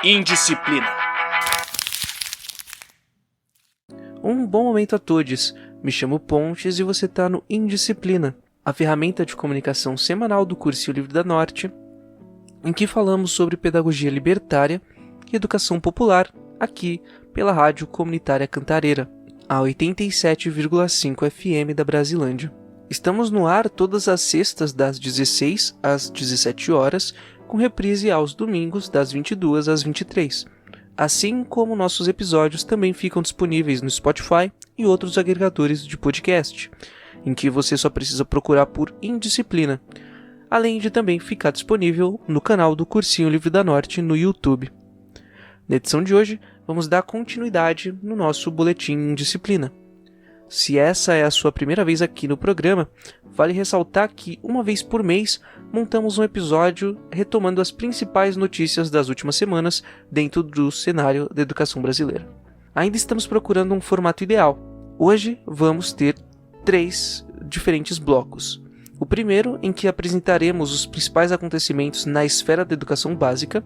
Indisciplina. Um bom momento a todos. Me chamo Pontes e você está no Indisciplina, a ferramenta de comunicação semanal do Cursinho Livre da Norte, em que falamos sobre pedagogia libertária e educação popular, aqui pela Rádio Comunitária Cantareira, a 87,5 FM da Brasilândia. Estamos no ar todas as sextas das 16 às 17 horas, com reprise aos domingos das 22 às 23. Assim como nossos episódios também ficam disponíveis no Spotify e outros agregadores de podcast, em que você só precisa procurar por Indisciplina, além de também ficar disponível no canal do Cursinho Livre da Norte no YouTube. Na edição de hoje, vamos dar continuidade no nosso boletim Indisciplina. Se essa é a sua primeira vez aqui no programa, vale ressaltar que uma vez por mês montamos um episódio retomando as principais notícias das últimas semanas dentro do cenário da educação brasileira. Ainda estamos procurando um formato ideal. Hoje vamos ter 3 diferentes blocos. O primeiro, em que apresentaremos os principais acontecimentos na esfera da educação básica.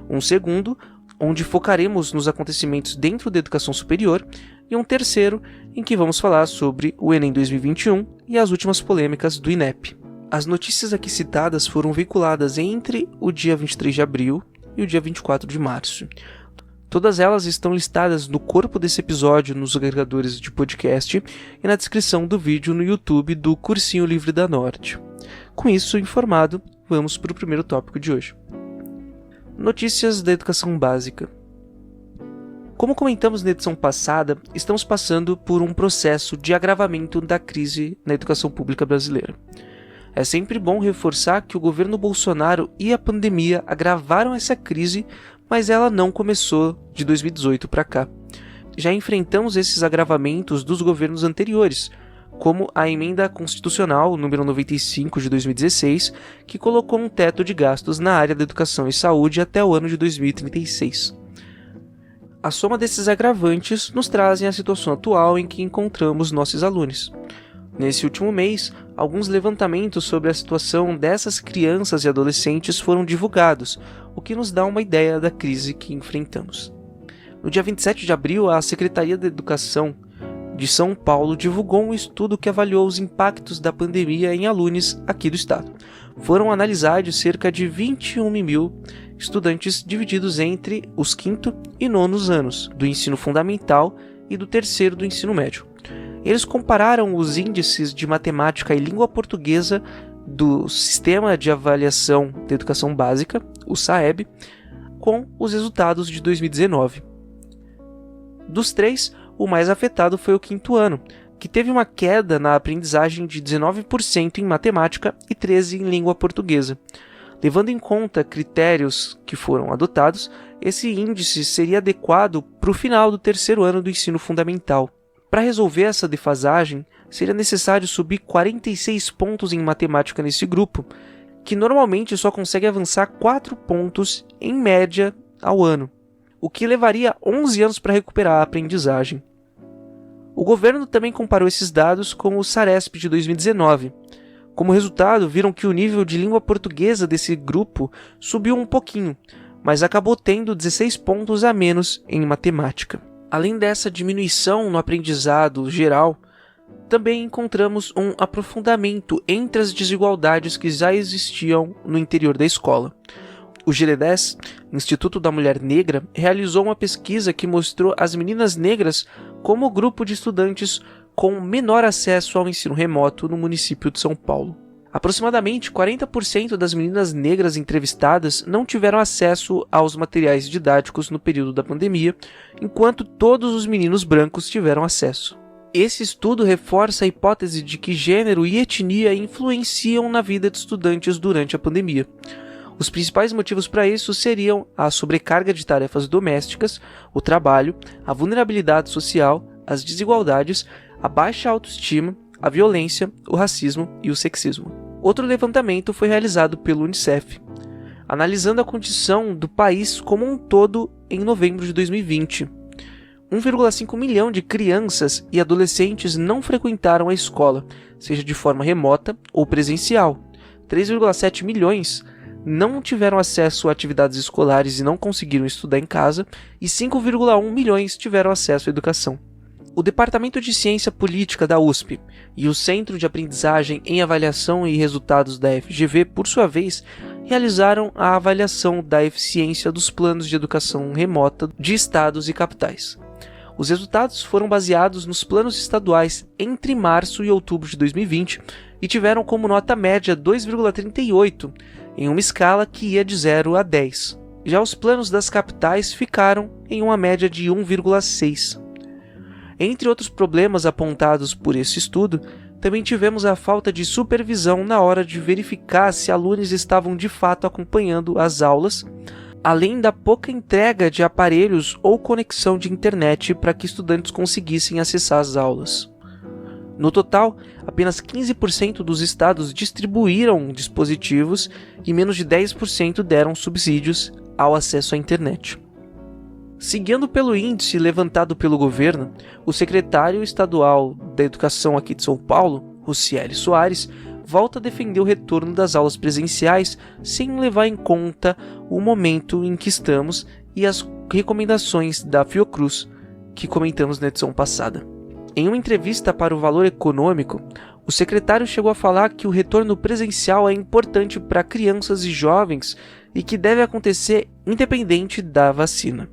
Um segundo, onde focaremos nos acontecimentos dentro da educação superior. E um terceiro, em que vamos falar sobre o Enem 2021 e as últimas polêmicas do INEP. As notícias aqui citadas foram veiculadas entre o dia 23 de abril e o dia 24 de março. Todas elas estão listadas no corpo desse episódio nos agregadores de podcast e na descrição do vídeo no YouTube do Cursinho Livre da Norte. Com isso informado, vamos para o primeiro tópico de hoje. Notícias da educação básica. Como comentamos na edição passada, estamos passando por um processo de agravamento da crise na educação pública brasileira. É sempre bom reforçar que o governo Bolsonaro e a pandemia agravaram essa crise, mas ela não começou de 2018 para cá. Já enfrentamos esses agravamentos dos governos anteriores, como a Emenda Constitucional número 95 de 2016, que colocou um teto de gastos na área da educação e saúde até o ano de 2036. A soma desses agravantes nos trazem a situação atual em que encontramos nossos alunos. Nesse último mês, alguns levantamentos sobre a situação dessas crianças e adolescentes foram divulgados, o que nos dá uma ideia da crise que enfrentamos. No dia 27 de abril, a Secretaria da Educação de São Paulo divulgou um estudo que avaliou os impactos da pandemia em alunos aqui do estado. Foram analisados cerca de 21 mil estudantes divididos entre os 5º e 9º anos do ensino fundamental e do 3º do ensino médio. Eles compararam os índices de matemática e língua portuguesa do Sistema de Avaliação da Educação Básica, o SAEB, com os resultados de 2019. Dos 3, o mais afetado foi o 5º ano, que teve uma queda na aprendizagem de 19% em matemática e 13% em língua portuguesa. Levando em conta critérios que foram adotados, esse índice seria adequado para o final do 3º ano do ensino fundamental. Para resolver essa defasagem, seria necessário subir 46 pontos em matemática nesse grupo, que normalmente só consegue avançar 4 pontos em média ao ano, o que levaria 11 anos para recuperar a aprendizagem. O governo também comparou esses dados com o SARESP de 2019. Como resultado, viram que o nível de língua portuguesa desse grupo subiu um pouquinho, mas acabou tendo 16 pontos a menos em matemática. Além dessa diminuição no aprendizado geral, também encontramos um aprofundamento entre as desigualdades que já existiam no interior da escola. O GEREDES, Instituto da Mulher Negra, realizou uma pesquisa que mostrou as meninas negras como o grupo de estudantes com menor acesso ao ensino remoto no município de São Paulo. Aproximadamente 40% das meninas negras entrevistadas não tiveram acesso aos materiais didáticos no período da pandemia, enquanto todos os meninos brancos tiveram acesso. Esse estudo reforça a hipótese de que gênero e etnia influenciam na vida de estudantes durante a pandemia. Os principais motivos para isso seriam a sobrecarga de tarefas domésticas, o trabalho, a vulnerabilidade social, as desigualdades, a baixa autoestima, a violência, o racismo e o sexismo. Outro levantamento foi realizado pelo Unicef, analisando a condição do país como um todo em novembro de 2020. 1,5 milhão de crianças e adolescentes não frequentaram a escola, seja de forma remota ou presencial. 3,7 milhões não tiveram acesso a atividades escolares e não conseguiram estudar em casa, e 5,1 milhões tiveram acesso à educação. O Departamento de Ciência Política da USP e o Centro de Aprendizagem em Avaliação e Resultados da FGV, por sua vez, realizaram a avaliação da eficiência dos planos de educação remota de estados e capitais. Os resultados foram baseados nos planos estaduais entre março e outubro de 2020 e tiveram como nota média 2,38, em uma escala que ia de 0 a 10. Já os planos das capitais ficaram em uma média de 1,6. Entre outros problemas apontados por esse estudo, também tivemos a falta de supervisão na hora de verificar se alunos estavam de fato acompanhando as aulas, além da pouca entrega de aparelhos ou conexão de internet para que estudantes conseguissem acessar as aulas. No total, apenas 15% dos estados distribuíram dispositivos e menos de 10% deram subsídios ao acesso à internet. Seguindo pelo índice levantado pelo governo, o secretário estadual da Educação aqui de São Paulo, Rocieli Soares, volta a defender o retorno das aulas presenciais sem levar em conta o momento em que estamos e as recomendações da Fiocruz, que comentamos na edição passada. Em uma entrevista para o Valor Econômico, o secretário chegou a falar que o retorno presencial é importante para crianças e jovens e que deve acontecer independente da vacina.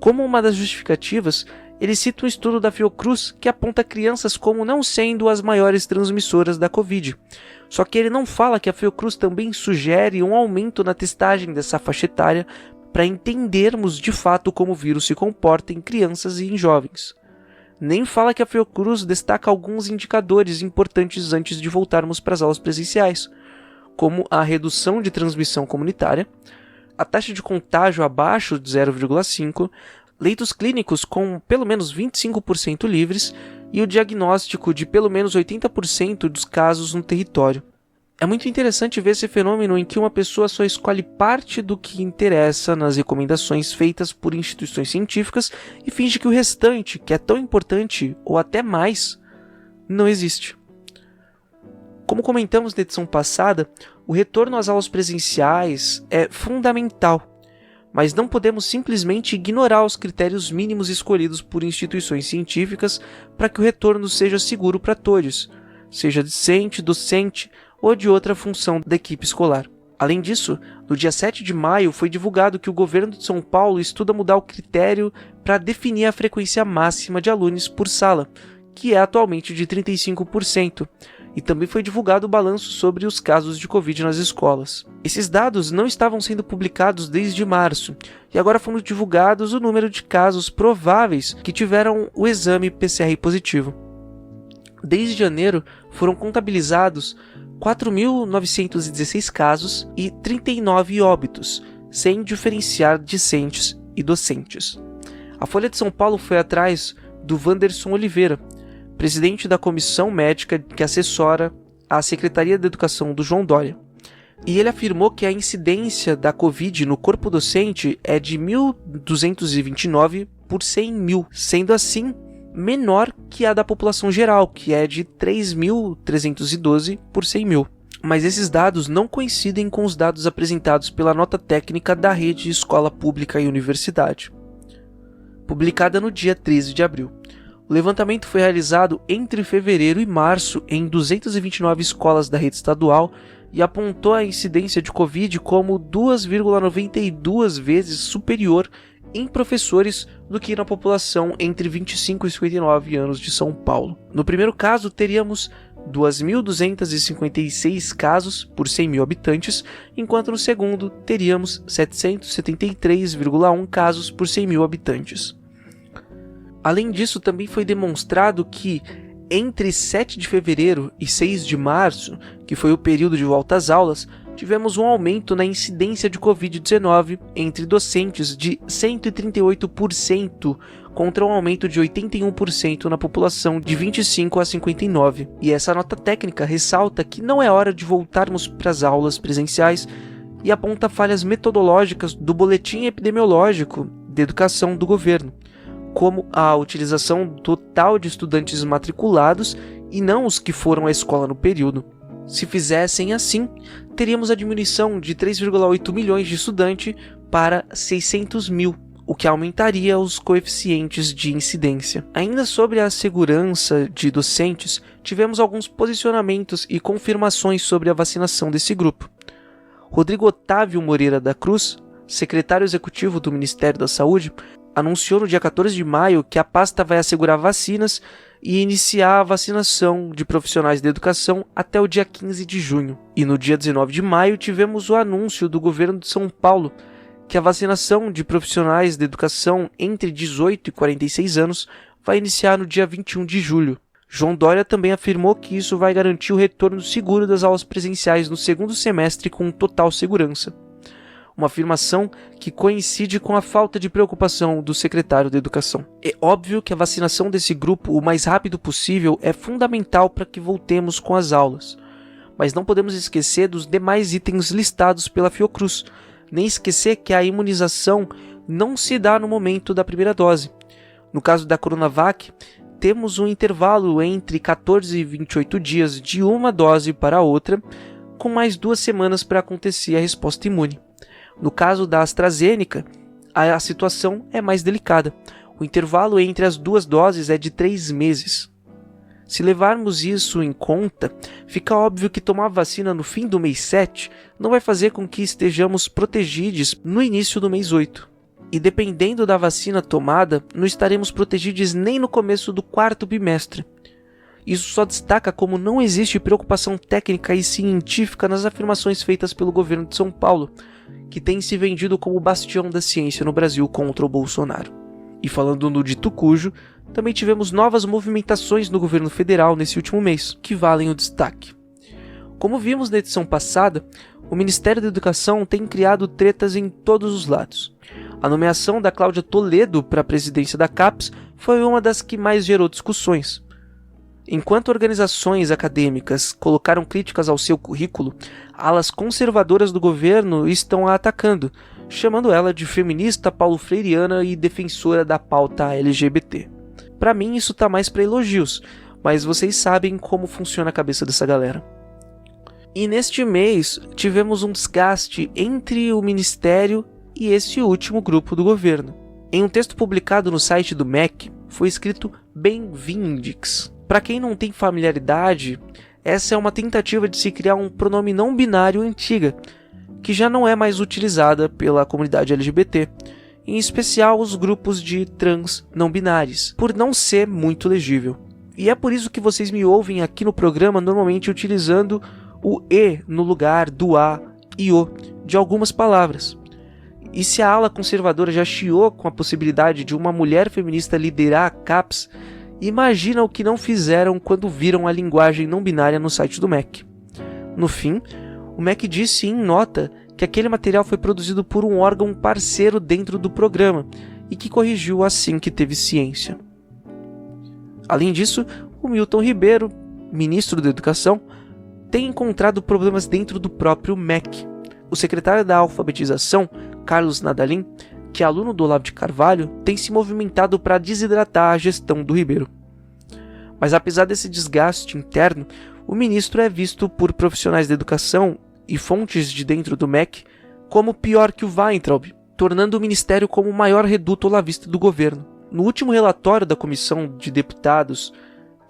Como uma das justificativas, ele cita um estudo da Fiocruz que aponta crianças como não sendo as maiores transmissoras da Covid. Só que ele não fala que a Fiocruz também sugere um aumento na testagem dessa faixa etária para entendermos de fato como o vírus se comporta em crianças e em jovens. Nem fala que a Fiocruz destaca alguns indicadores importantes antes de voltarmos para as aulas presenciais, como a redução de transmissão comunitária, a taxa de contágio abaixo de 0,5, leitos clínicos com pelo menos 25% livres e o diagnóstico de pelo menos 80% dos casos no território. É muito interessante ver esse fenômeno em que uma pessoa só escolhe parte do que interessa nas recomendações feitas por instituições científicas e finge que o restante, que é tão importante ou até mais, não existe. Como comentamos na edição passada, o retorno às aulas presenciais é fundamental, mas não podemos simplesmente ignorar os critérios mínimos escolhidos por instituições científicas para que o retorno seja seguro para todos, seja discente, docente ou de outra função da equipe escolar. Além disso, no dia 7 de maio foi divulgado que o governo de São Paulo estuda mudar o critério para definir a frequência máxima de alunos por sala, que é atualmente de 35%. E também foi divulgado o balanço sobre os casos de Covid nas escolas. Esses dados não estavam sendo publicados desde março, e agora foram divulgados o número de casos prováveis que tiveram o exame PCR positivo. Desde janeiro, foram contabilizados 4.916 casos e 39 óbitos, sem diferenciar discentes e docentes. A Folha de São Paulo foi atrás do Wanderson Oliveira, presidente da comissão médica que assessora a Secretaria de Educação do João Dória. E ele afirmou que a incidência da Covid no corpo docente é de 1.229 por 100 mil, sendo assim menor que a da população geral, que é de 3.312 por 100 mil. Mas esses dados não coincidem com os dados apresentados pela nota técnica da Rede Escola Pública e Universidade, publicada no dia 13 de abril. O levantamento foi realizado entre fevereiro e março em 229 escolas da rede estadual e apontou a incidência de Covid como 2,92 vezes superior em professores do que na população entre 25 e 59 anos de São Paulo. No primeiro caso, teríamos 2.256 casos por 100 mil habitantes, enquanto no segundo teríamos 773,1 casos por 100 mil habitantes. Além disso, também foi demonstrado que entre 7 de fevereiro e 6 de março, que foi o período de volta às aulas, tivemos um aumento na incidência de Covid-19 entre docentes de 138%, contra um aumento de 81% na população de 25 a 59. E essa nota técnica ressalta que não é hora de voltarmos para as aulas presenciais e aponta falhas metodológicas do boletim epidemiológico de educação do governo, como a utilização total de estudantes matriculados e não os que foram à escola no período. Se fizessem assim, teríamos a diminuição de 3,8 milhões de estudantes para 600 mil, o que aumentaria os coeficientes de incidência. Ainda sobre a segurança de docentes, tivemos alguns posicionamentos e confirmações sobre a vacinação desse grupo. Rodrigo Otávio Moreira da Cruz, secretário executivo do Ministério da Saúde, anunciou no dia 14 de maio que a pasta vai assegurar vacinas e iniciar a vacinação de profissionais da educação até o dia 15 de junho. E no dia 19 de maio tivemos o anúncio do governo de São Paulo que a vacinação de profissionais da educação entre 18 e 46 anos vai iniciar no dia 21 de julho. João Dória também afirmou que isso vai garantir o retorno seguro das aulas presenciais no segundo semestre com total segurança. Uma afirmação que coincide com a falta de preocupação do secretário da Educação. É óbvio que a vacinação desse grupo o mais rápido possível é fundamental para que voltemos com as aulas, mas não podemos esquecer dos demais itens listados pela Fiocruz, nem esquecer que a imunização não se dá no momento da primeira dose. No caso da Coronavac, temos um intervalo entre 14 e 28 dias de uma dose para a outra, com mais 2 semanas para acontecer a resposta imune. No caso da AstraZeneca, a situação é mais delicada. O intervalo entre as 2 doses é de 3 meses. Se levarmos isso em conta, fica óbvio que tomar vacina no fim do mês 7 não vai fazer com que estejamos protegidos no início do mês 8. E dependendo da vacina tomada, não estaremos protegidos nem no começo do 4º bimestre. Isso só destaca como não existe preocupação técnica e científica nas afirmações feitas pelo governo de São Paulo, que tem se vendido como o bastião da ciência no Brasil contra o Bolsonaro. E falando no dito cujo, também tivemos novas movimentações no governo federal nesse último mês, que valem o destaque. Como vimos na edição passada, o Ministério da Educação tem criado tretas em todos os lados. A nomeação da Cláudia Toledo para a presidência da CAPES foi uma das que mais gerou discussões. Enquanto organizações acadêmicas colocaram críticas ao seu currículo, alas conservadoras do governo estão a atacando, chamando ela de feminista paulo-freiriana e defensora da pauta LGBT. Para mim isso tá mais para elogios, mas vocês sabem como funciona a cabeça dessa galera. E neste mês tivemos um desgaste entre o Ministério e esse último grupo do governo. Em um texto publicado no site do MEC, foi escrito Bem-vindix. Para quem não tem familiaridade, essa é uma tentativa de se criar um pronome não binário antiga, que já não é mais utilizada pela comunidade LGBT, em especial os grupos de trans não binários, por não ser muito legível. E é por isso que vocês me ouvem aqui no programa normalmente utilizando o E no lugar do A e O de algumas palavras. E se a ala conservadora já chiou com a possibilidade de uma mulher feminista liderar a CAPES, imagina o que não fizeram quando viram a linguagem não binária no site do MEC. No fim, o MEC disse em nota que aquele material foi produzido por um órgão parceiro dentro do programa e que corrigiu assim que teve ciência. Além disso, o Milton Ribeiro, ministro da Educação, tem encontrado problemas dentro do próprio MEC. O secretário da Alfabetização, Carlos Nadalim, que é aluno do Olavo de Carvalho, tem se movimentado para desidratar a gestão do Ribeiro. Mas apesar desse desgaste interno, o ministro é visto por profissionais da educação e fontes de dentro do MEC como pior que o Weintraub, tornando o ministério como o maior reduto olavista do governo. No último relatório da comissão de deputados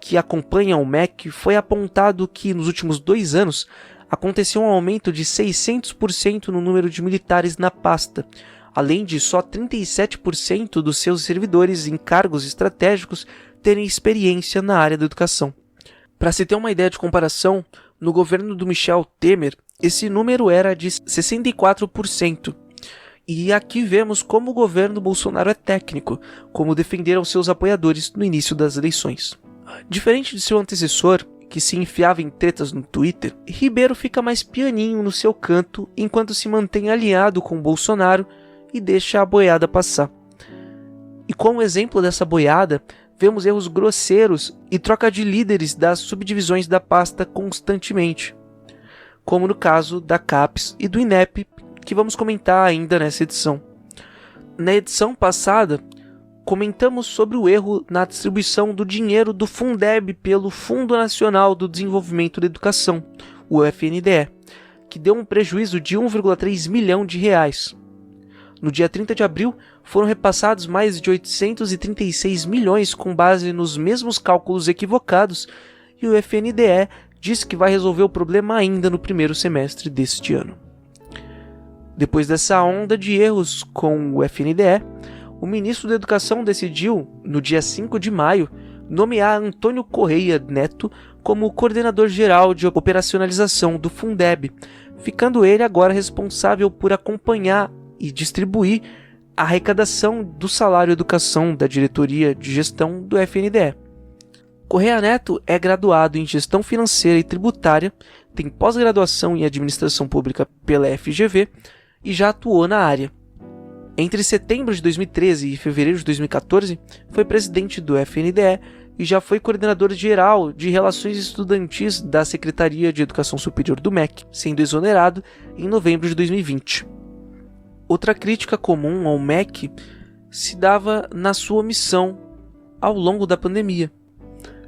que acompanha o MEC, foi apontado que nos últimos 2 anos aconteceu um aumento de 600% no número de militares na pasta, além de só 37% dos seus servidores em cargos estratégicos terem experiência na área da educação. Para se ter uma ideia de comparação, no governo do Michel Temer, esse número era de 64%. E aqui vemos como o governo Bolsonaro é técnico, como defenderam seus apoiadores no início das eleições. Diferente de seu antecessor, que se enfiava em tretas no Twitter, Ribeiro fica mais pianinho no seu canto enquanto se mantém alinhado com Bolsonaro e deixa a boiada passar. E como exemplo dessa boiada, vemos erros grosseiros e troca de líderes das subdivisões da pasta constantemente, como no caso da CAPES e do INEP, que vamos comentar ainda nessa edição. Na edição passada, comentamos sobre o erro na distribuição do dinheiro do Fundeb pelo Fundo Nacional do Desenvolvimento da Educação, o FNDE, que deu um prejuízo de 1,3 milhão de reais. No dia 30 de abril, foram repassados mais de 836 milhões com base nos mesmos cálculos equivocados, e o FNDE diz que vai resolver o problema ainda no primeiro semestre deste ano. Depois dessa onda de erros com o FNDE, o ministro da Educação decidiu, no dia 5 de maio, nomear Antônio Correia Neto como coordenador-geral de operacionalização do Fundeb, ficando ele agora responsável por acompanhar e distribuir a arrecadação do salário educação da diretoria de gestão do FNDE. Correia Neto é graduado em Gestão Financeira e Tributária, tem pós-graduação em Administração Pública pela FGV e já atuou na área. Entre setembro de 2013 e fevereiro de 2014, foi presidente do FNDE e já foi coordenador geral de Relações Estudantis da Secretaria de Educação Superior do MEC, sendo exonerado em novembro de 2020. Outra crítica comum ao MEC se dava na sua missão ao longo da pandemia.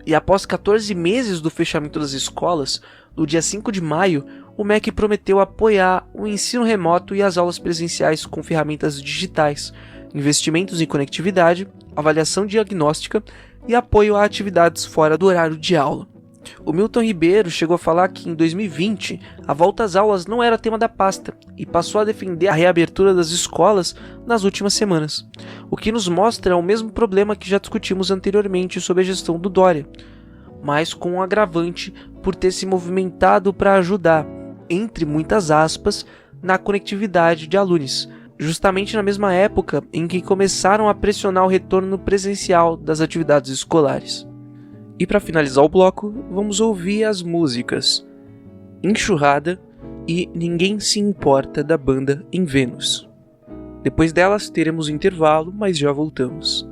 E após 14 meses do fechamento das escolas, no dia 5 de maio, o MEC prometeu apoiar o ensino remoto e as aulas presenciais com ferramentas digitais, investimentos em conectividade, avaliação diagnóstica e apoio a atividades fora do horário de aula. O Milton Ribeiro chegou a falar que em 2020 a volta às aulas não era tema da pasta e passou a defender a reabertura das escolas nas últimas semanas, o que nos mostra o mesmo problema que já discutimos anteriormente sobre a gestão do Dória, mas com um agravante por ter se movimentado para ajudar, entre muitas aspas, na conectividade de alunos, justamente na mesma época em que começaram a pressionar o retorno presencial das atividades escolares. E para finalizar o bloco, vamos ouvir as músicas Enxurrada e Ninguém Se Importa da banda Em Vênus. Depois delas teremos um intervalo, mas já voltamos.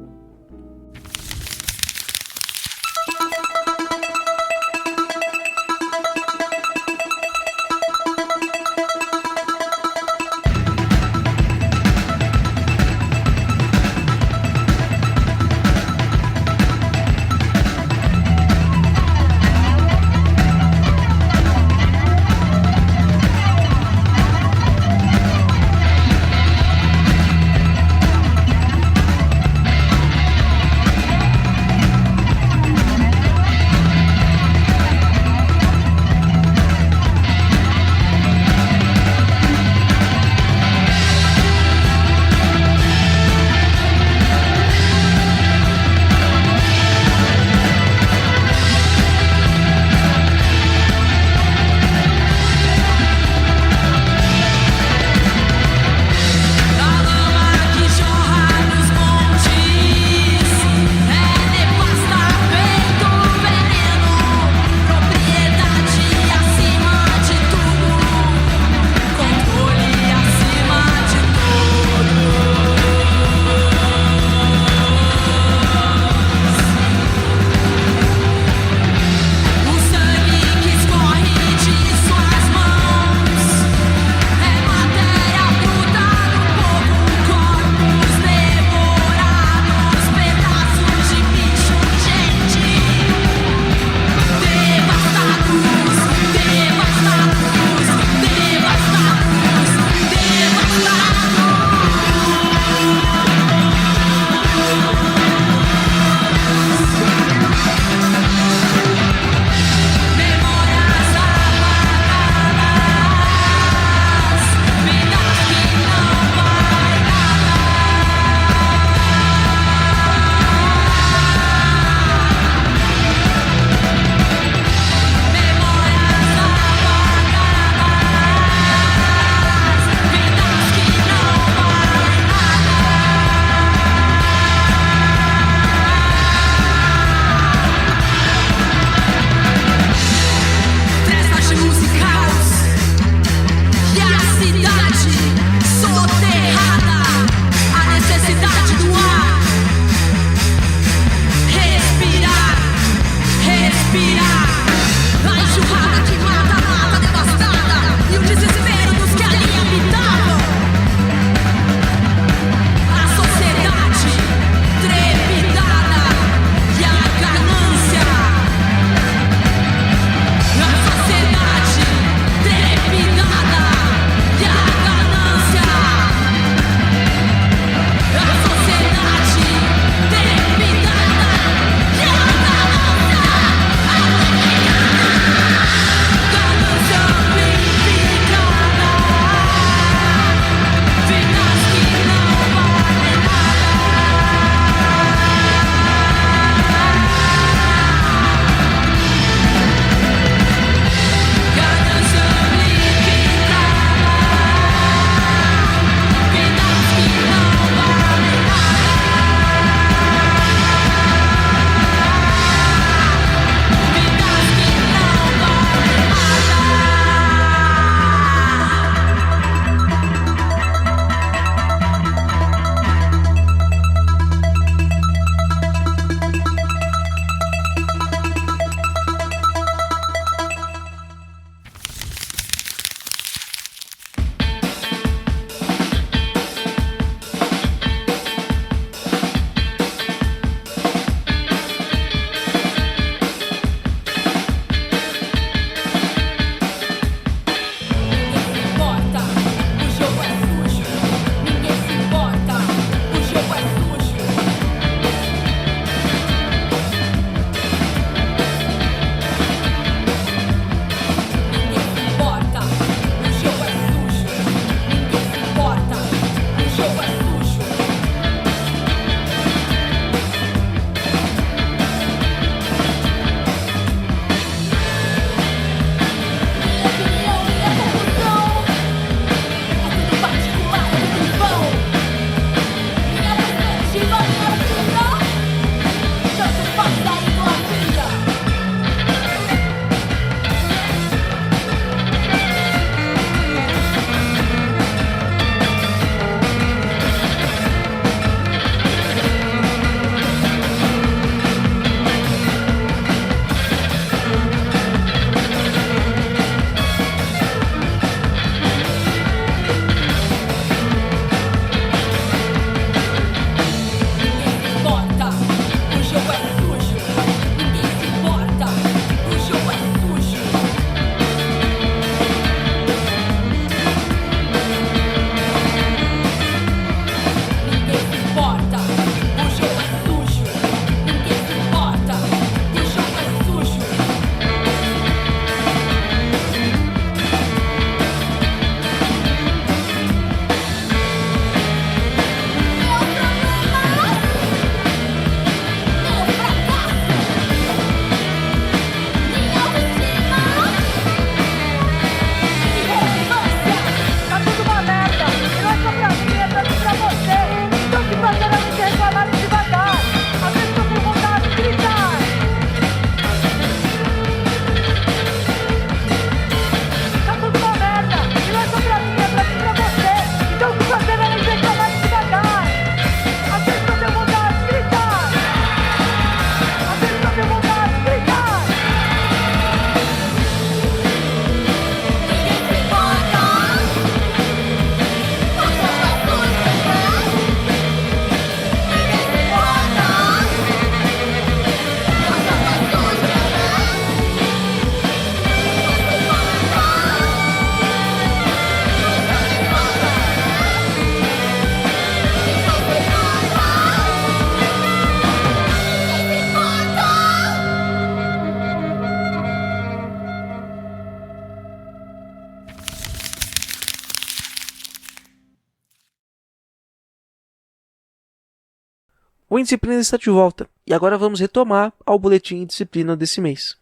O Indisciplina está de volta, e agora vamos retomar ao boletim Indisciplina desse mês.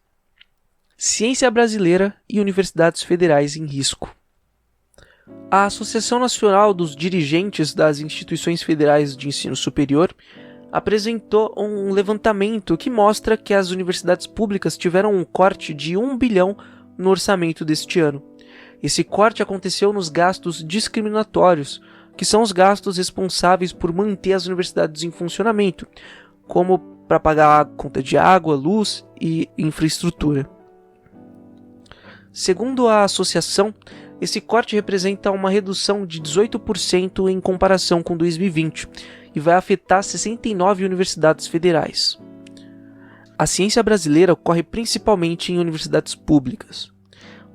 Ciência brasileira e universidades federais em risco. A Associação Nacional dos Dirigentes das Instituições Federais de Ensino Superior apresentou um levantamento que mostra que as universidades públicas tiveram um corte de 1 bilhão no orçamento deste ano. Esse corte aconteceu nos gastos discriminatórios, que são os gastos responsáveis por manter as universidades em funcionamento, como para pagar a conta de água, luz e infraestrutura. Segundo a associação, esse corte representa uma redução de 18% em comparação com 2020 e vai afetar 69 universidades federais. A ciência brasileira ocorre principalmente em universidades públicas.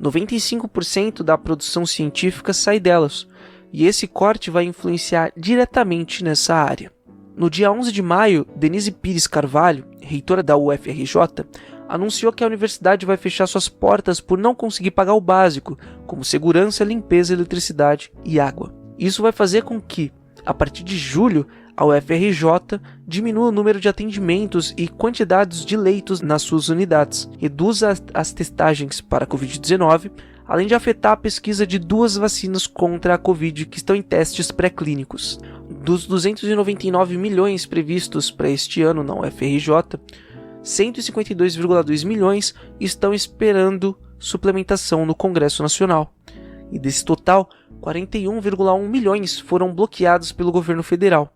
95% da produção científica sai delas, e esse corte vai influenciar diretamente nessa área. No dia 11 de maio, Denise Pires Carvalho, reitora da UFRJ, anunciou que a universidade vai fechar suas portas por não conseguir pagar o básico, como segurança, limpeza, eletricidade e água. Isso vai fazer com que, a partir de julho, a UFRJ diminua o número de atendimentos e quantidades de leitos nas suas unidades, reduza as testagens para a Covid-19, além de afetar a pesquisa de 2 vacinas contra a Covid que estão em testes pré-clínicos. Dos 299 milhões previstos para este ano na UFRJ, 152,2 milhões estão esperando suplementação no Congresso Nacional. E desse total, 41,1 milhões foram bloqueados pelo governo federal.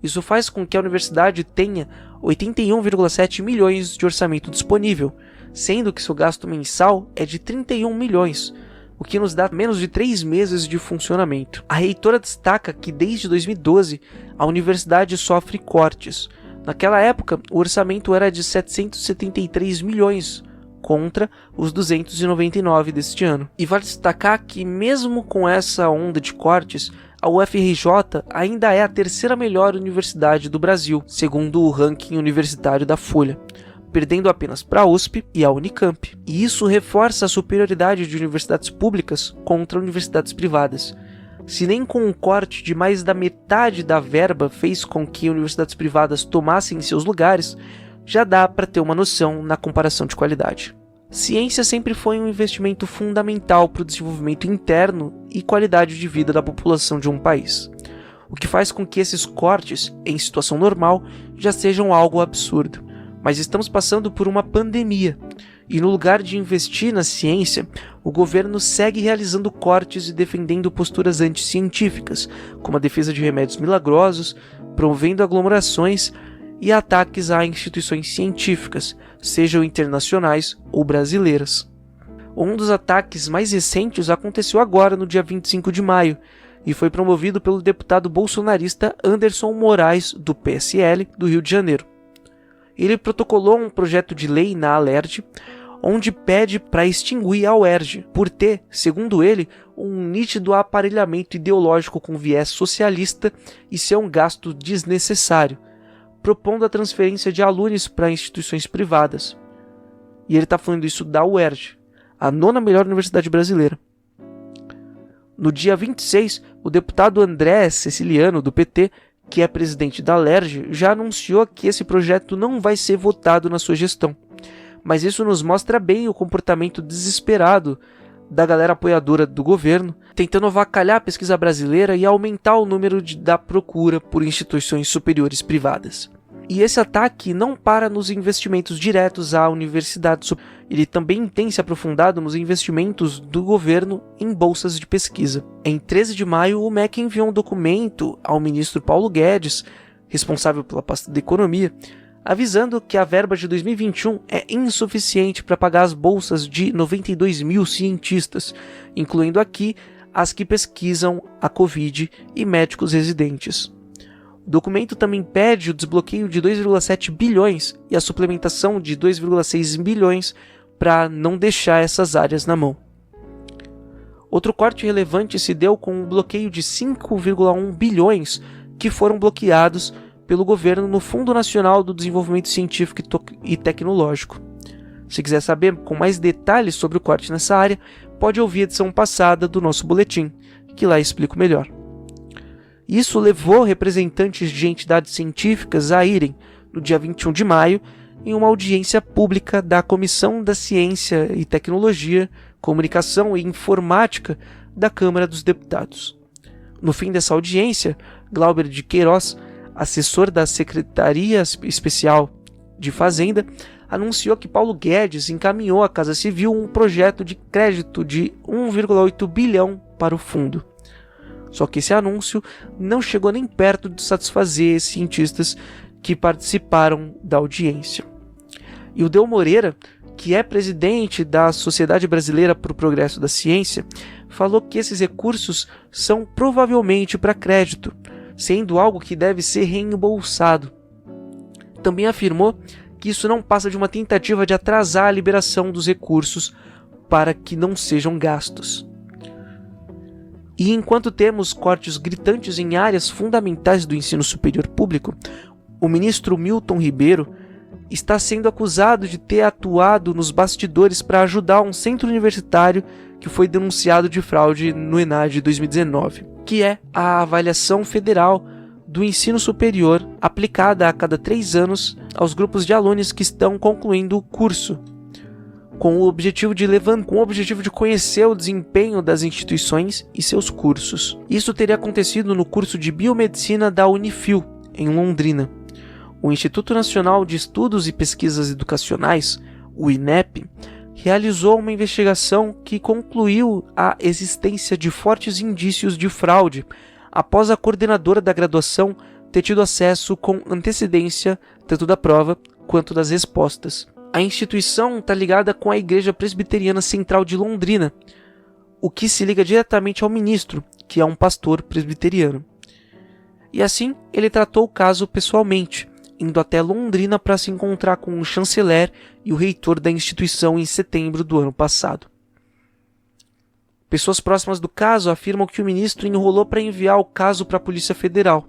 Isso faz com que a universidade tenha 81,7 milhões de orçamento disponível, sendo que seu gasto mensal é de 31 milhões, o que nos dá menos de 3 meses de funcionamento. A reitora destaca que desde 2012 a universidade sofre cortes. Naquela época, o orçamento era de 773 milhões, contra os 299 deste ano. E vale destacar que mesmo com essa onda de cortes, a UFRJ ainda é a 3ª melhor universidade do Brasil, segundo o ranking universitário da Folha, perdendo apenas para a USP e a Unicamp. E isso reforça a superioridade de universidades públicas contra universidades privadas. Se nem com um corte de mais da metade da verba fez com que universidades privadas tomassem seus lugares, já dá para ter uma noção na comparação de qualidade. Ciência sempre foi um investimento fundamental para o desenvolvimento interno e qualidade de vida da população de um país, o que faz com que esses cortes, em situação normal, já sejam algo absurdo. Mas estamos passando por uma pandemia, e no lugar de investir na ciência, o governo segue realizando cortes e defendendo posturas anticientíficas, como a defesa de remédios milagrosos, promovendo aglomerações e ataques a instituições científicas, sejam internacionais ou brasileiras. Um dos ataques mais recentes aconteceu agora no dia 25 de maio e foi promovido pelo deputado bolsonarista Anderson Moraes, do PSL, do Rio de Janeiro. Ele protocolou um projeto de lei na Alerj, onde pede para extinguir a UERJ, por ter, segundo ele, um nítido aparelhamento ideológico com viés socialista e ser um gasto desnecessário, propondo a transferência de alunos para instituições privadas. E ele está falando isso da UERJ, a 9ª melhor universidade brasileira. No dia 26, o deputado André Ceciliano, do PT, que é presidente da Alerj, já anunciou que esse projeto não vai ser votado na sua gestão. Mas isso nos mostra bem o comportamento desesperado da galera apoiadora do governo, tentando avacalhar a pesquisa brasileira e aumentar o número da procura por instituições superiores privadas. E esse ataque não para nos investimentos diretos à universidade, ele também tem se aprofundado nos investimentos do governo em bolsas de pesquisa. Em 13 de maio, o MEC enviou um documento ao ministro Paulo Guedes, responsável pela pasta da Economia, avisando que a verba de 2021 é insuficiente para pagar as bolsas de 92 mil cientistas, incluindo aqui as que pesquisam a Covid e médicos residentes. O documento também pede o desbloqueio de 2,7 bilhões e a suplementação de 2,6 bilhões para não deixar essas áreas na mão. Outro corte relevante se deu com o bloqueio de 5,1 bilhões que foram bloqueados pelo governo no Fundo Nacional do Desenvolvimento Científico e Tecnológico. Se quiser saber com mais detalhes sobre o corte nessa área, pode ouvir a edição passada do nosso boletim, que lá explico melhor. Isso levou representantes de entidades científicas a irem, no dia 21 de maio, em uma audiência pública da Comissão da Ciência e Tecnologia, Comunicação e Informática da Câmara dos Deputados. No fim dessa audiência, Glauber de Queiroz, assessor da Secretaria Especial de Fazenda, anunciou que Paulo Guedes encaminhou à Casa Civil um projeto de crédito de 1,8 bilhão para o fundo. Só que esse anúncio não chegou nem perto de satisfazer os cientistas que participaram da audiência. E o Del Moreira, que é presidente da Sociedade Brasileira para o Progresso da Ciência, falou que esses recursos são provavelmente para crédito, sendo algo que deve ser reembolsado. Também afirmou que isso não passa de uma tentativa de atrasar a liberação dos recursos para que não sejam gastos. E enquanto temos cortes gritantes em áreas fundamentais do ensino superior público, o ministro Milton Ribeiro está sendo acusado de ter atuado nos bastidores para ajudar um centro universitário que foi denunciado de fraude no ENAD 2019, que é a avaliação federal do ensino superior aplicada a cada 3 anos aos grupos de alunos que estão concluindo o curso, com o objetivo de conhecer o desempenho das instituições e seus cursos. Isso teria acontecido no curso de Biomedicina da Unifil, em Londrina. O Instituto Nacional de Estudos e Pesquisas Educacionais, o INEP, realizou uma investigação que concluiu a existência de fortes indícios de fraude após a coordenadora da graduação ter tido acesso com antecedência tanto da prova quanto das respostas. A instituição está ligada com a Igreja Presbiteriana Central de Londrina, o que se liga diretamente ao ministro, que é um pastor presbiteriano. E assim, ele tratou o caso pessoalmente, indo até Londrina para se encontrar com o chanceler e o reitor da instituição em setembro do ano passado. Pessoas próximas do caso afirmam que o ministro enrolou para enviar o caso para a Polícia Federal.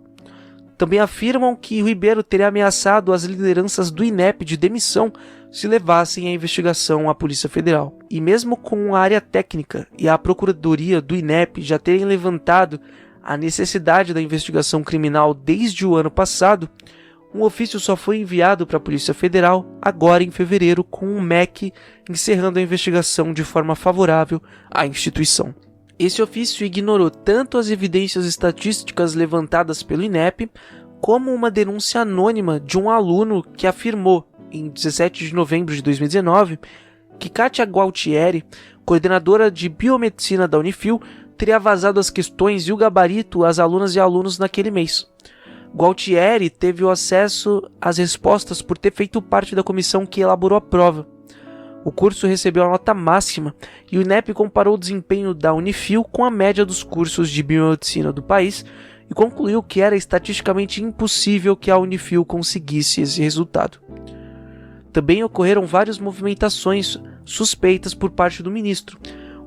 Também afirmam que o Ribeiro teria ameaçado as lideranças do INEP de demissão se levassem a investigação à Polícia Federal. E mesmo com a área técnica e a Procuradoria do INEP já terem levantado a necessidade da investigação criminal desde o ano passado, um ofício só foi enviado para a Polícia Federal agora em fevereiro, com o MEC encerrando a investigação de forma favorável à instituição. Esse ofício ignorou tanto as evidências estatísticas levantadas pelo INEP, como uma denúncia anônima de um aluno que afirmou, em 17 de novembro de 2019, que Kátia Gualtieri, coordenadora de Biomedicina da Unifil, teria vazado as questões e o gabarito às alunas e alunos naquele mês. Gualtieri teve o acesso às respostas por ter feito parte da comissão que elaborou a prova. O curso recebeu a nota máxima e o INEP comparou o desempenho da Unifil com a média dos cursos de biomedicina do país e concluiu que era estatisticamente impossível que a Unifil conseguisse esse resultado. Também ocorreram várias movimentações suspeitas por parte do ministro,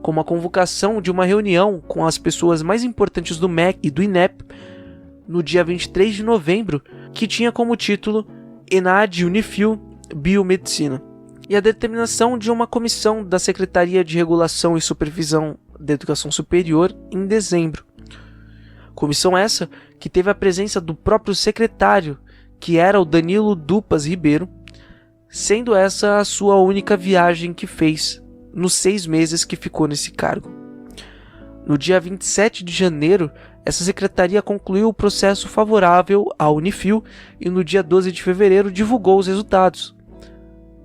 como a convocação de uma reunião com as pessoas mais importantes do MEC e do INEP no dia 23 de novembro, que tinha como título ENAD Unifil Biomedicina, e a determinação de uma comissão da Secretaria de Regulação e Supervisão da Educação Superior em dezembro. Comissão essa que teve a presença do próprio secretário, que era o Danilo Dupas Ribeiro, sendo essa a sua única viagem que fez nos 6 meses que ficou nesse cargo. No dia 27 de janeiro, essa secretaria concluiu o processo favorável à Unifil e no dia 12 de fevereiro divulgou os resultados.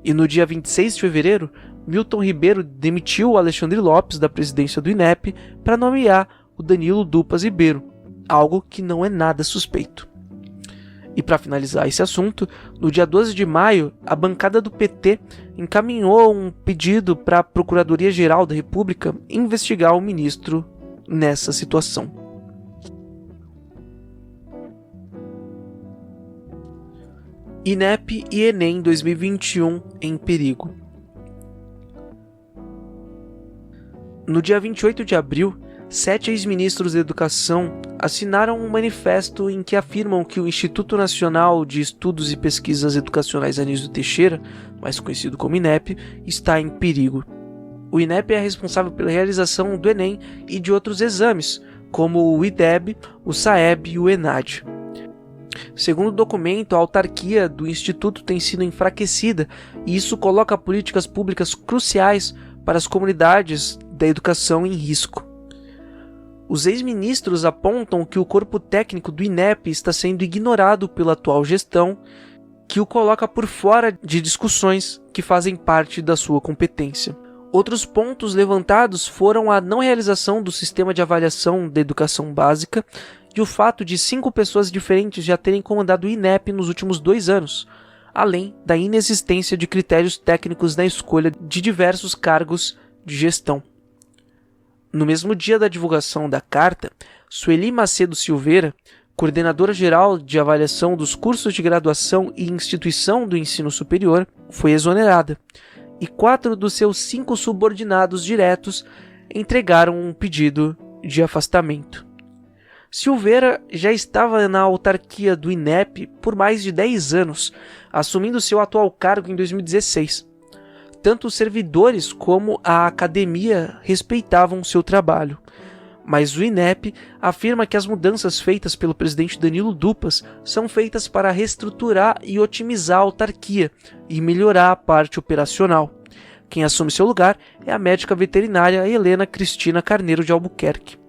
E no dia 26 de fevereiro, Milton Ribeiro demitiu o Alexandre Lopes da presidência do INEP para nomear o Danilo Dupas Ribeiro, algo que não é nada suspeito. E para finalizar esse assunto, no dia 12 de maio, a bancada do PT encaminhou um pedido para a Procuradoria-Geral da República investigar o ministro nessa situação. INEP e Enem 2021 em perigo. No dia 28 de abril, 7 ex-ministros da Educação assinaram um manifesto em que afirmam que o Instituto Nacional de Estudos e Pesquisas Educacionais Anísio Teixeira, mais conhecido como INEP, está em perigo. O INEP é responsável pela realização do Enem e de outros exames, como o IDEB, o SAEB e o ENAD. Segundo o documento, a autarquia do Instituto tem sido enfraquecida e isso coloca políticas públicas cruciais para as comunidades da educação em risco. Os ex-ministros apontam que o corpo técnico do INEP está sendo ignorado pela atual gestão, que o coloca por fora de discussões que fazem parte da sua competência. Outros pontos levantados foram a não realização do sistema de avaliação da educação básica e o fato de 5 pessoas diferentes já terem comandado o INEP nos últimos 2 anos, além da inexistência de critérios técnicos na escolha de diversos cargos de gestão. No mesmo dia da divulgação da carta, Sueli Macedo Silveira, coordenadora geral de avaliação dos cursos de graduação e instituição do ensino superior, foi exonerada, e 4 dos seus 5 subordinados diretos entregaram um pedido de afastamento. Silveira já estava na autarquia do INEP por mais de 10 anos, assumindo seu atual cargo em 2016. Tanto os servidores como a academia respeitavam seu trabalho, mas o INEP afirma que as mudanças feitas pelo presidente Danilo Dupas são feitas para reestruturar e otimizar a autarquia e melhorar a parte operacional. Quem assume seu lugar é a médica veterinária Helena Cristina Carneiro de Albuquerque.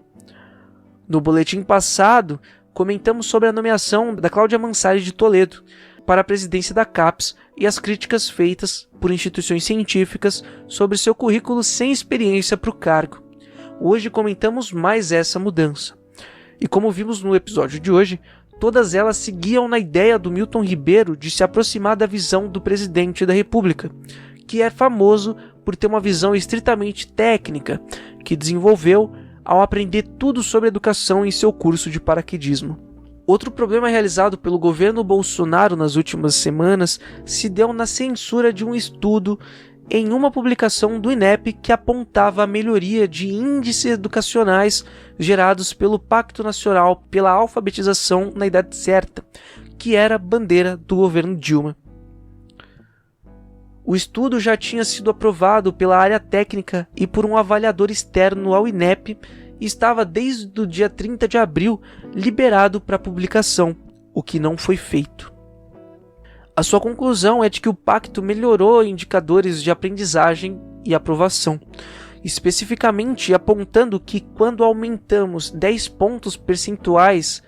No boletim passado, comentamos sobre a nomeação da Cláudia Mansari de Toledo para a presidência da CAPES e as críticas feitas por instituições científicas sobre seu currículo sem experiência para o cargo. Hoje comentamos mais essa mudança. E como vimos no episódio de hoje, todas elas seguiam na ideia do Milton Ribeiro de se aproximar da visão do presidente da República, que é famoso por ter uma visão estritamente técnica, que desenvolveu ao aprender tudo sobre educação em seu curso de paraquedismo. Outro problema realizado pelo governo Bolsonaro nas últimas semanas se deu na censura de um estudo em uma publicação do INEP que apontava a melhoria de índices educacionais gerados pelo Pacto Nacional pela Alfabetização na Idade Certa, que era a bandeira do governo Dilma. O estudo já tinha sido aprovado pela área técnica e por um avaliador externo ao INEP e estava desde o dia 30 de abril liberado para publicação, o que não foi feito. A sua conclusão é de que o pacto melhorou indicadores de aprendizagem e aprovação, especificamente apontando que quando aumentamos 10 pontos percentuais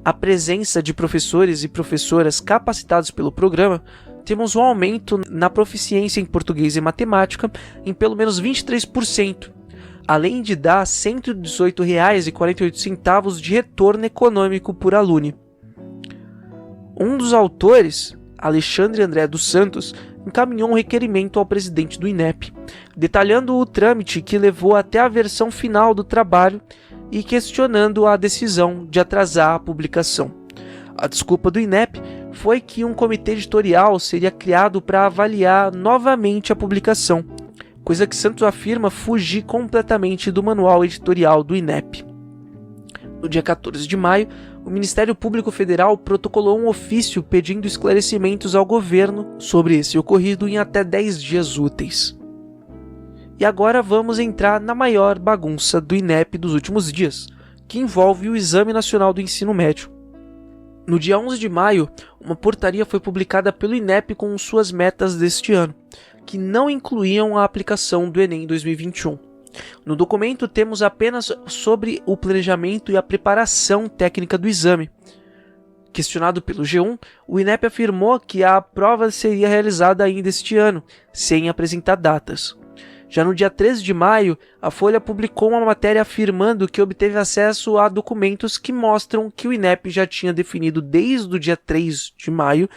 a presença de professores e professoras capacitados pelo programa, temos um aumento na proficiência em português e matemática em pelo menos 23%, além de dar R$ 118,48 de retorno econômico por aluno. Um dos autores, Alexandre André dos Santos, encaminhou um requerimento ao presidente do INEP, detalhando o trâmite que levou até a versão final do trabalho e questionando a decisão de atrasar a publicação. A desculpa do INEP foi que um comitê editorial seria criado para avaliar novamente a publicação, coisa que Santos afirma fugir completamente do manual editorial do INEP. No dia 14 de maio, o Ministério Público Federal protocolou um ofício pedindo esclarecimentos ao governo sobre esse ocorrido em até 10 dias úteis. E agora vamos entrar na maior bagunça do INEP dos últimos dias, que envolve o Exame Nacional do Ensino Médio. No dia 11 de maio, uma portaria foi publicada pelo INEP com suas metas deste ano, que não incluíam a aplicação do Enem 2021. No documento temos apenas sobre o planejamento e a preparação técnica do exame. Questionado pelo G1, o INEP afirmou que a prova seria realizada ainda este ano, sem apresentar datas. Já no dia 13 de maio, a Folha publicou uma matéria afirmando que obteve acesso a documentos que mostram que o INEP já tinha definido desde o dia 3 de maio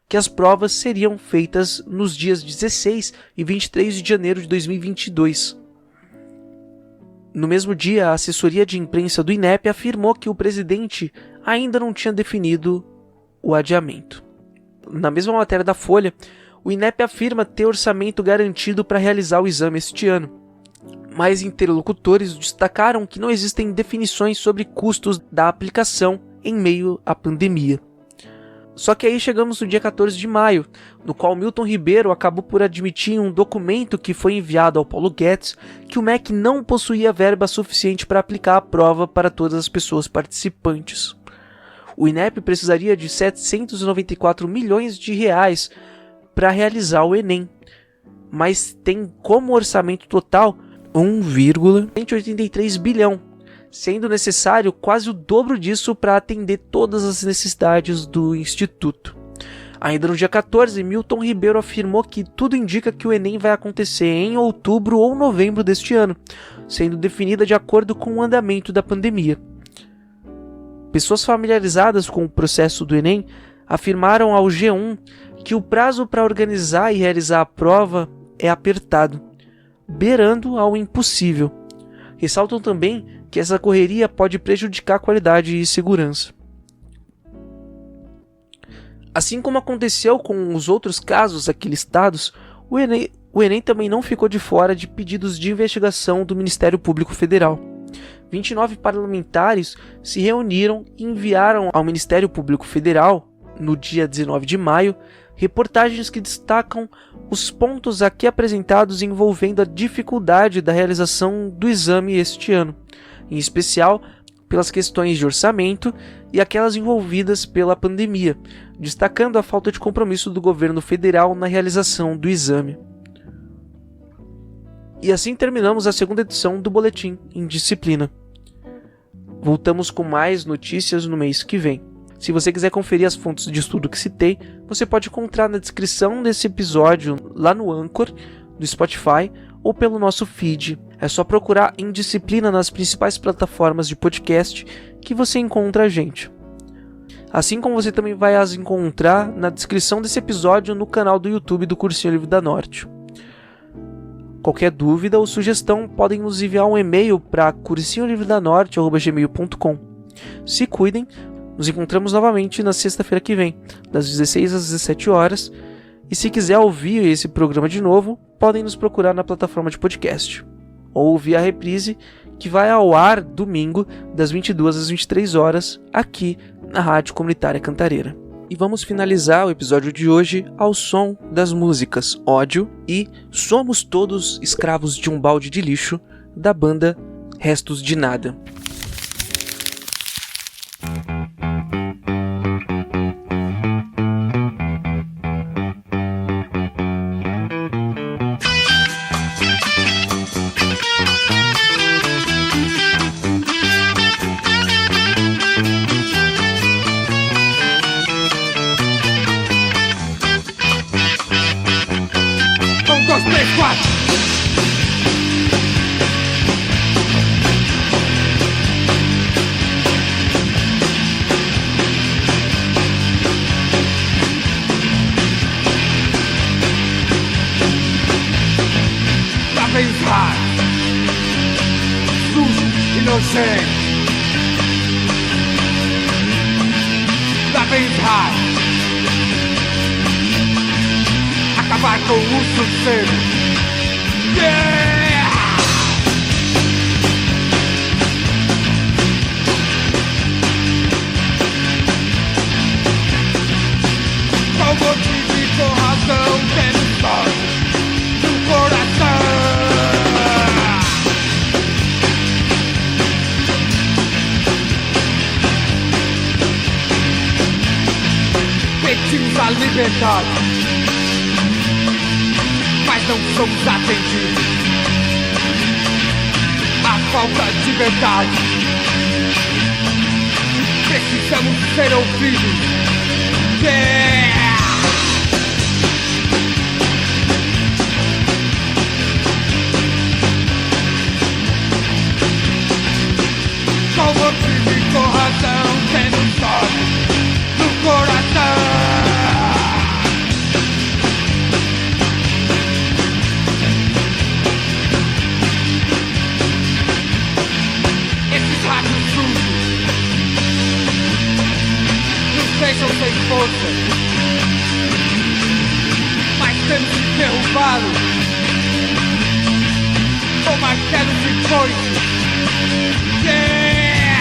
que as provas seriam feitas nos dias 16 e 23 de janeiro de 2022. No mesmo dia, a assessoria de imprensa do INEP afirmou que o presidente ainda não tinha definido o adiamento. Na mesma matéria da Folha, o INEP afirma ter orçamento garantido para realizar o exame este ano, mas interlocutores destacaram que não existem definições sobre custos da aplicação em meio à pandemia. Só que aí chegamos no dia 14 de maio, no qual Milton Ribeiro acabou por admitir em um documento que foi enviado ao Paulo Guedes que o MEC não possuía verba suficiente para aplicar a prova para todas as pessoas participantes. O INEP precisaria de 794 milhões de reais para realizar o Enem, mas tem como orçamento total 1,183 bilhão, sendo necessário quase o dobro disso para atender todas as necessidades do Instituto. Ainda no dia 14, Milton Ribeiro afirmou que tudo indica que o Enem vai acontecer em outubro ou novembro deste ano, sendo definida de acordo com o andamento da pandemia. Pessoas familiarizadas com o processo do Enem afirmaram ao G1 que o prazo para organizar e realizar a prova é apertado, beirando ao impossível. Ressaltam também que essa correria pode prejudicar a qualidade e segurança. Assim como aconteceu com os outros casos aqui listados, o Enem também não ficou de fora de pedidos de investigação do Ministério Público Federal. 29 parlamentares se reuniram e enviaram ao Ministério Público Federal, no dia 19 de maio, reportagens que destacam os pontos aqui apresentados envolvendo a dificuldade da realização do exame este ano, em especial pelas questões de orçamento e aquelas envolvidas pela pandemia, destacando a falta de compromisso do governo federal na realização do exame. E assim terminamos a segunda edição do Boletim Indisciplina. Voltamos com mais notícias no mês que vem. Se você quiser conferir as fontes de estudo que citei, você pode encontrar na descrição desse episódio lá no Anchor, no Spotify ou pelo nosso feed. É só procurar Indisciplina nas principais plataformas de podcast que você encontra a gente. Assim como você também vai as encontrar na descrição desse episódio no canal do YouTube do Cursinho Livre da Norte. Qualquer dúvida ou sugestão podem nos enviar um e-mail para cursinholivredanorte@gmail.com. Se cuidem, nos encontramos novamente na sexta-feira que vem, das 16 às 17 horas. E se quiser ouvir esse programa de novo, podem nos procurar na plataforma de podcast. Ou ouvir a reprise, que vai ao ar domingo, das 22 às 23 horas, aqui na Rádio Comunitária Cantareira. E vamos finalizar o episódio de hoje ao som das músicas Ódio e Somos Todos Escravos de um Balde de Lixo, da banda Restos de Nada. Acabar com o sossego. Yeah! Com motivo e com razão, tendo sorte no coração. Pedimos a liberdade, mas não somos atendidos. A falta de verdade, precisamos ser ouvidos. Yeah! Com motivo e com razão, tendo sorte no coração. Deixam sem força, mas temos que derrubá-los com martelos e foices. Yeah!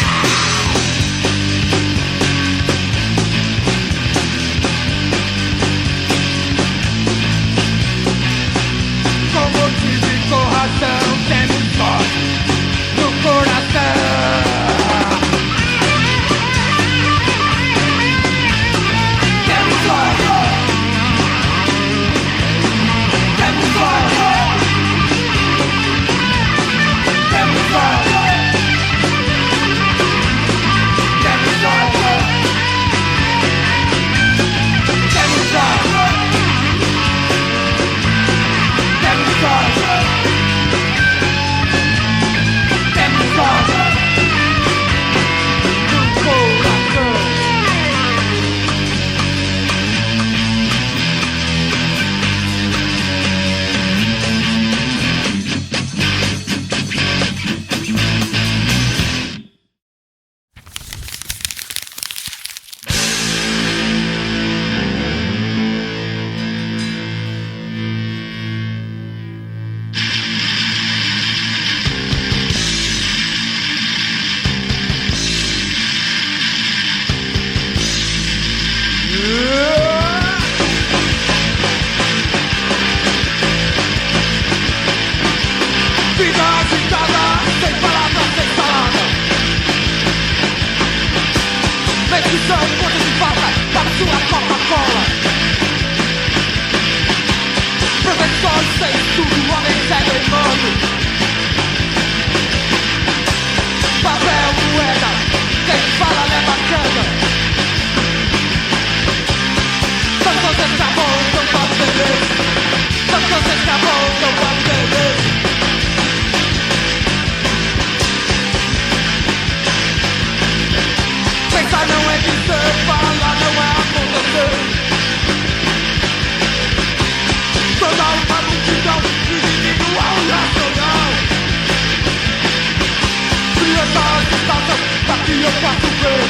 viver.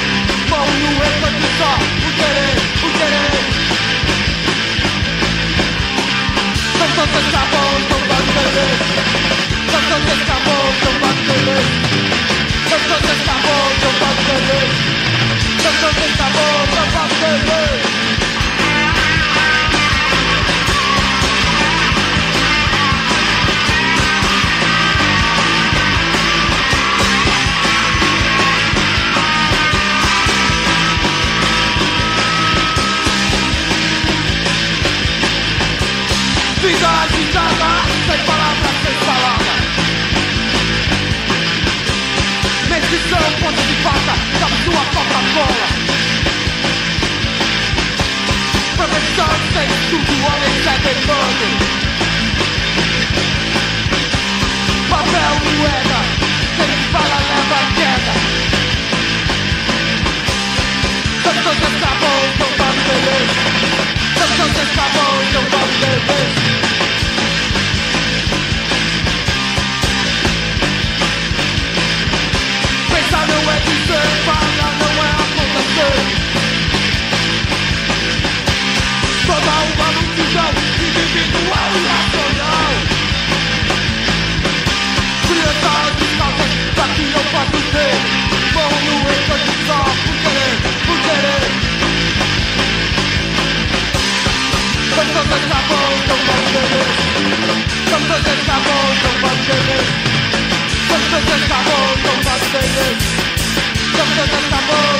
Mão no êxtase só, o querer. Tantos escravos não podem beber. Tantos escravos não podem beber. Tantos escravos não podem beber. Tantos escravos não podem beber. Vida agitada, sem palavras, sem salada. Nesses são pontos de faca da sua Coca-Cola. Professor sem estudo, homem já demando. Papel, moeda, quem fala leva a queda. Tantos escravos não podem beber. Tantos escravos não podem beber. Pensar não é dizer, falar não é acontecer. Toda uma multidão individual e racional. Crianças descalças, daqui não posso ver. Vão no êxtase só por querer. Tantos escravos não podem beber. Tantos escravos não podem beber. Tantos escravos não podem beber. Tantos escravos